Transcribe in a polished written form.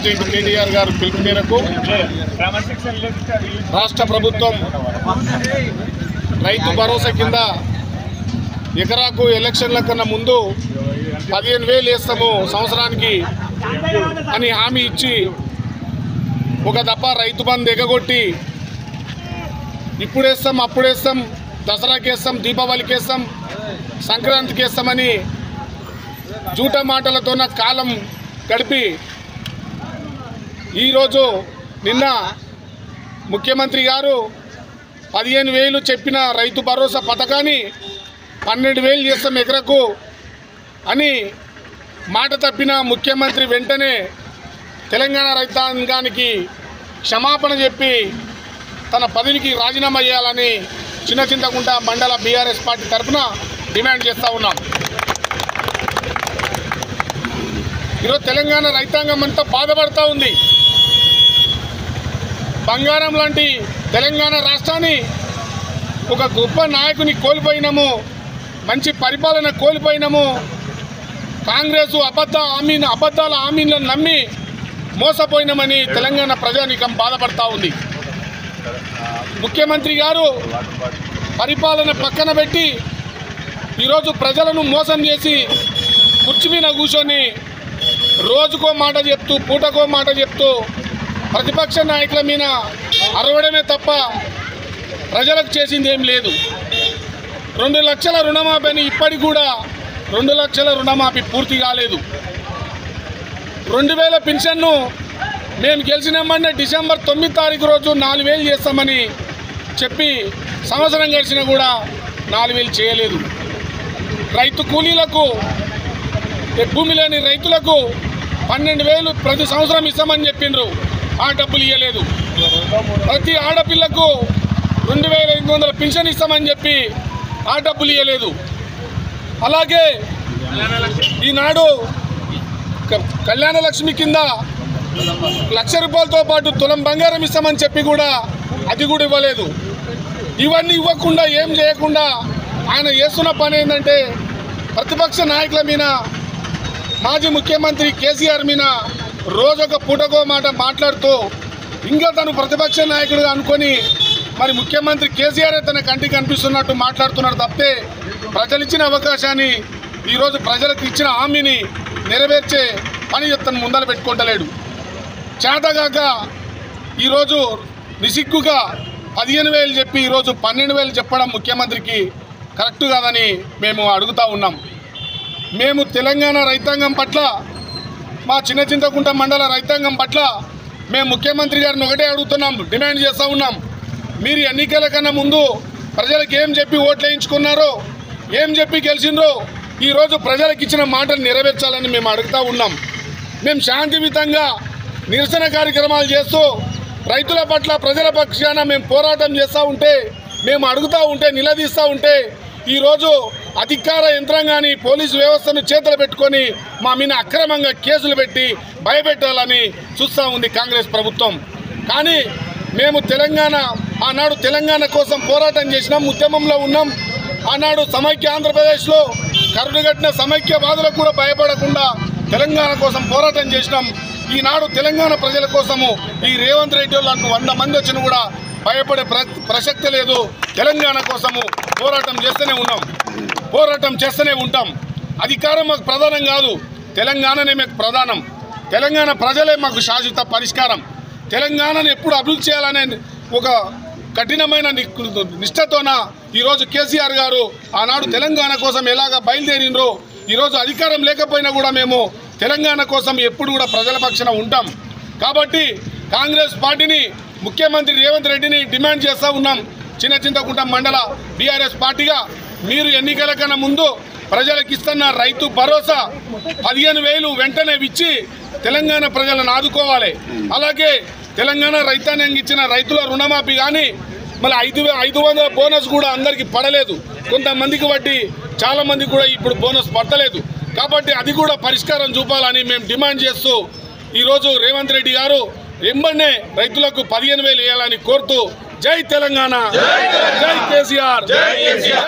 President KTR గారు పిలుపు మేరకు రాష్ట్ర ప్రభుత్వం రైతు భరోసా కింద ఎకరాకు ఎలక్షన్ల కన్నా ముందు 15,000 వేస్తాము సంవత్సరానికి అని హామీ ఇచ్చి ఒక దప్ప రైతు బంధు ఎగగొట్టి ఇప్పుడేస్తాం అప్పుడేస్తాం దసరాకి వేస్తాం దీపావళికి వేస్తాం సంక్రాంతికి వేస్తామని జూట మాటలతో కాలం గడిపి ఈరోజు నిన్న ముఖ్యమంత్రి గారు 15,000 చెప్పిన రైతు భరోసా పథకాన్ని 12,000 చేస్తాం ఎకరకు అని మాట తప్పిన ముఖ్యమంత్రి వెంటనే తెలంగాణ రైతాంగానికి క్షమాపణ చెప్పి తన పదవికి రాజీనామా చేయాలని చిన్నచింతకుంట మండల బీఆర్ఎస్ పార్టీ తరఫున డిమాండ్ చేస్తూ ఉన్నాం. ఈరోజు తెలంగాణ రైతాంగం అంతా బాధపడుతూ ఉంది. బంగారం లాంటి తెలంగాణ రాష్ట్రాన్ని ఒక గొప్ప నాయకుని కోల్పోయినాము, మంచి పరిపాలన కోల్పోయినాము. కాంగ్రెస్ అబద్ధాల హామీలను నమ్మి మోసపోయినామని తెలంగాణ ప్రజానీకం బాధపడతా ఉంది. ముఖ్యమంత్రి గారు పరిపాలన పక్కన పెట్టి ఈరోజు ప్రజలను మోసం చేసి కుర్చీ మీద కూర్చొని రోజుకో మాట చెప్తూ పూటకో మాట చెప్తూ ప్రతిపక్ష నాయకుల మీద అరవడమే తప్ప ప్రజలకు చేసింది ఏం లేదు. 2 లక్షల రుణమాఫీ అని ఇప్పటికి కూడా 2 లక్షల రుణమాఫీ పూర్తి కాలేదు. 2,000 పెన్షన్ను మేము గెలిచినామన్నా డిసెంబర్ 9 తారీఖు రోజు 4,000 చేస్తామని చెప్పి సంవత్సరం గడిచినా కూడా 4,000 చేయలేదు. రైతు కూలీలకు భూమి లేని రైతులకు 12,000 ప్రతి సంవత్సరం ఇస్తామని చెప్పిండ్రు, ఆ డబ్బులు ఇవ్వలేదు. ప్రతి ఆడపిల్లకు 2,500 పెన్షన్ ఇస్తామని చెప్పి ఆ డబ్బులు ఇవ్వలేదు. అలాగే ఈనాడు కళ్యాణ లక్ష్మి కింద 1,00,000 రూపాయలతో పాటు తులం బంగారం ఇస్తామని చెప్పి కూడా అది కూడా ఇవ్వలేదు. ఇవన్నీ ఇవ్వకుండా ఏం చేయకుండా ఆయన చేస్తున్న పని ఏంటంటే ప్రతిపక్ష నాయకుల మీద, మాజీ ముఖ్యమంత్రి కేసీఆర్ మీద రోజొక పూటకో మాట మాట్లాడుతూ ఇంకా తను ప్రతిపక్ష నాయకుడిగా అనుకొని మరి ముఖ్యమంత్రి కేసీఆర్ తన కంటికి కనిపిస్తున్నట్టు మాట్లాడుతున్నాడు తప్పితే ప్రజలు ఇచ్చిన అవకాశాన్ని ఈరోజు ప్రజలకు ఇచ్చిన హామీని నెరవేర్చే పని తను ముందర పెట్టుకుంటలేడు. చేతగాక ఈరోజు నిసిగ్గుగా 15,000 చెప్పి ఈరోజు 12,000 చెప్పడం ముఖ్యమంత్రికి కరెక్ట్ కాదని మేము అడుగుతూ ఉన్నాం. మేము తెలంగాణ రైతాంగం పట్ల, మా చిన్నచింతకుంట మండల రైతాంగం పట్ల మేము ముఖ్యమంత్రి గారిని ఒకటే అడుగుతున్నాం, డిమాండ్ చేస్తూ ఉన్నాం. మీరు ఎన్నికల కన్నా ముందు ప్రజలకు ఏం చెప్పి ఓట్లు వేయించుకున్నారో, ఏం చెప్పి గెలిచిండ్రో ఈరోజు ప్రజలకు ఇచ్చిన మాటను నెరవేర్చాలని మేము అడుగుతూ ఉన్నాం. మేము శాంతియుతంగా నిరసన కార్యక్రమాలు చేస్తూ రైతుల పట్ల ప్రజల పక్షాన మేము పోరాటం చేస్తూ ఉంటే, మేము అడుగుతూ ఉంటే, నిలదీస్తూ ఉంటే ఈరోజు అధికార యంత్రాంగాన్ని పోలీసు వ్యవస్థను చేతులు పెట్టుకొని మా మీద అక్రమంగా కేసులు పెట్టి భయపెట్టాలని చూస్తూ ఉంది కాంగ్రెస్ ప్రభుత్వం. కానీ మేము ఆనాడు తెలంగాణ కోసం పోరాటం చేసినాం, ఉద్యమంలో ఉన్నాం. ఆనాడు సమైక్య ఆంధ్రప్రదేశ్లో కరుడుగట్టిన సమైక్యవాదులకు కూడా భయపడకుండా తెలంగాణ కోసం పోరాటం చేసినాం. ఈనాడు తెలంగాణ ప్రజల కోసము ఈ రేవంత్ రెడ్డి లాంటి 100 మంది వచ్చినా కూడా భయపడే ప్రసక్తి లేదు. తెలంగాణ కోసము పోరాటం చేస్తూనే ఉంటాం. అధికారం మాకు ప్రధానం కాదు, తెలంగాణనే మాకు ప్రధానం. తెలంగాణ ప్రజలే మాకు శాశ్వత పరిష్కారం. తెలంగాణను ఎప్పుడు అభివృద్ధి చేయాలనే ఒక కఠినమైన నిష్ఠతోన ఈరోజు కేసీఆర్ గారు ఆనాడు తెలంగాణ కోసం ఎలాగ బయలుదేరినరో ఈరోజు అధికారం లేకపోయినా కూడా మేము తెలంగాణ కోసం ఎప్పుడు కూడా ప్రజల పక్షాన ఉంటాం. కాబట్టి కాంగ్రెస్ పార్టీని, ముఖ్యమంత్రి రేవంత్ రెడ్డిని డిమాండ్ చేస్తూ ఉన్నాం. చిన్నచింతకుంట మండల బీఆర్ఎస్ పార్టీగా మీరు ఎన్నికల కన్నా ముందు ప్రజలకు ఇస్తున్న రైతు భరోసా 15,000 వెంటనే ఇచ్చి తెలంగాణ ప్రజలను ఆదుకోవాలి. అలాగే తెలంగాణ రైతాంగానికి ఇచ్చిన రైతుల రుణమాఫీ కానీ మళ్ళీ 500 బోనస్ కూడా అందరికీ పడలేదు. కొంతమందికి బట్టి చాలామందికి కూడా ఇప్పుడు బోనస్ పడతలేదు. కాబట్టి అది కూడా పరిష్కారం చూపాలని మేము డిమాండ్ చేస్తూ ఈరోజు రేవంత్ రెడ్డి గారు వెంబడే రైతులకు 15,000 వేయాలని కోరుతూ జై తెలంగాణ, జై కేసీఆర్.